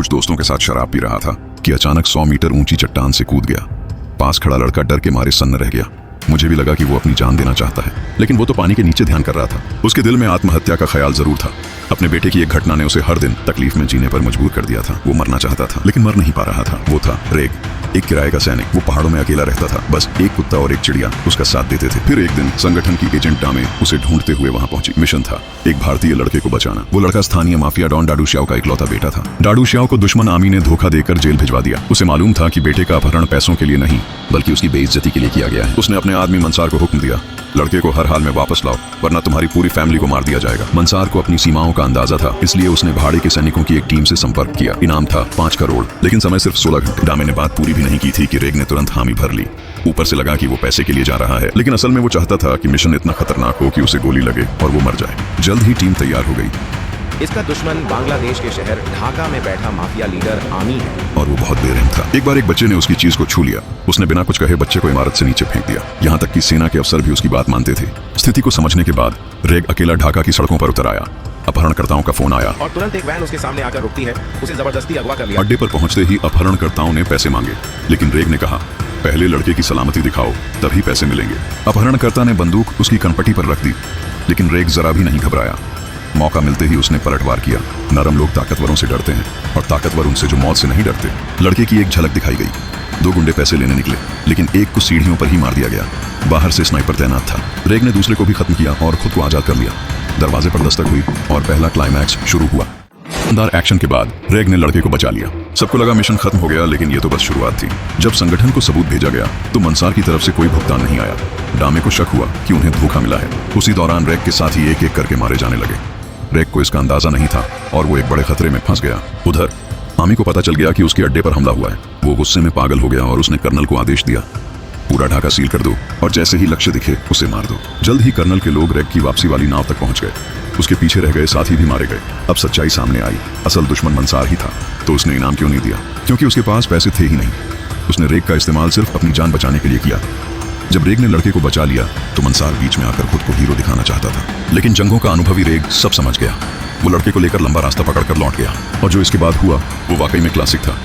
कुछ दोस्तों के साथ शराब पी रहा था कि अचानक 100 मीटर ऊंची चट्टान से कूद गया। पास खड़ा लड़का डर के मारे सन्न रह गया। मुझे भी लगा कि वो अपनी जान देना चाहता है, लेकिन वो तो पानी के नीचे ध्यान कर रहा था। उसके दिल में आत्महत्या का ख्याल जरूर था। अपने बेटे की एक घटना ने उसे हर दिन तकलीफ में जीने पर मजबूर कर दिया था। वो मरना चाहता था लेकिन मर नहीं पा रहा था। वो था रेग, एक किराए का सैनिक। वो पहाड़ों में अकेला रहता था। बस एक कुत्ता और एक चिड़िया उसका साथ देते थे। फिर एक दिन संगठन की एजेंट डामे उसे ढूंढते हुए वहां पहुंची। मिशन था एक भारतीय लड़के को बचाना। वो लड़का स्थानीय माफिया डॉन डाडू श्याओ का इकलौता बेटा था। डाडू श्याओ को दुश्मन आमी ने धोखा देकर जेल भिजवा दिया। उसे मालूम था कि बेटे का अपहरण पैसों के लिए नहीं बल्कि उसकी बेइज्जती के लिए किया गया है। उसने अपने आदमी मंसार को हुक्म दिया, लड़के को हर हाल में वापस लाओ वरना तुम्हारी पूरी फैमिली को मार दिया जाएगा। मंसार को अपनी सीमाओं का अंदाजा था, इसलिए उसने भाड़े के सैनिकों की एक टीम से संपर्क किया। इनाम था 5 करोड़, लेकिन समय सिर्फ 16 घंटे। डामे ने बात पूरी भी नहीं की थी कि रेग ने तुरंत हामी भर ली। ऊपर से लगा कि वो पैसे के लिए जा रहा है, लेकिन असल में वो चाहता था कि मिशन इतना खतरनाक हो कि उसे गोली लगे और वो मर जाए। जल्द ही टीम तैयार हो गई। इसका दुश्मन बांग्लादेश के शहर ढाका में बैठा माफिया लीडर आमी है और वो बहुत बेरहम था। एक बार एक बच्चे ने उसकी चीज को छू लिया। उसने बिना कुछ कहे बच्चे को इमारत से नीचे फेंक दिया। यहाँ तक कि सेना के अफसर भी उसकी बात मानते थे। स्थिति को समझने के बाद रेग अकेला ढाका की सड़कों पर उतर आया। अपहरणकर्ताओं का फोन आया और तुरंत एक वैन उसके सामने आकर रुकती है। उसे जबरदस्ती अगवा कर लिया। अड्डे पर पहुंचते ही अपहरणकर्ताओं ने पैसे मांगे, लेकिन रेग ने कहा पहले लड़के की सलामती दिखाओ तभी पैसे मिलेंगे। अपहरणकर्ता ने बंदूक उसकी कनपटी पर रख दी, लेकिन रेग जरा भी नहीं घबराया। मौका मिलते ही उसने पलटवार किया। नरम लोग ताकतवरों से डरते हैं और ताकतवर उनसे जो मौत से नहीं डरते। लड़के की एक झलक दिखाई गई। 2 गुंडे पैसे लेने निकले, लेकिन एक को सीढ़ियों पर ही मार दिया गया। बाहर से स्नाइपर तैनात था। रेग ने दूसरे को भी खत्म किया और खुद को आजाद कर लिया। दरवाजे पर दस्तक हुई और पहला क्लाइमैक्स शुरू हुआ। शानदार एक्शन के बाद रेग ने लड़के को बचा लिया। सबको लगा मिशन खत्म हो गया, लेकिन ये तो बस शुरुआत थी। जब संगठन को सबूत भेजा गया तो मंसार की तरफ से कोई भुगतान नहीं आया। डामे को शक हुआ कि उन्हें धोखा मिला है। उसी दौरान रेग के साथ ही एक एक करके मारे जाने लगे। रेग को इसका अंदाजा नहीं था और वो एक बड़े खतरे में फंस गया। उधर आमी को पता चल गया कि उसके अड्डे पर हमला हुआ है। वो गुस्से में पागल हो गया और उसने कर्नल को आदेश दिया, पूरा ढाका सील कर दो और जैसे ही लक्ष्य दिखे उसे मार दो। जल्द ही कर्नल के लोग रेग की वापसी वाली नाव तक पहुंच गए। उसके पीछे रह गए साथी भी मारे गए। अब सच्चाई सामने आई, असल दुश्मन मंसार ही था। तो उसने इनाम क्यों नहीं दिया? क्योंकि उसके पास पैसे थे ही नहीं। उसने रेग का इस्तेमाल सिर्फ अपनी जान बचाने के लिए किया। जब रेग ने लड़के को बचा लिया तो मंसार बीच में आकर खुद को हीरो दिखाना चाहता था, लेकिन जंगों का अनुभवी रेग सब समझ गया। वो लड़के को लेकर लंबा रास्ता पकड़कर लौट गया और जो इसके बाद हुआ वो वाकई में क्लासिक था।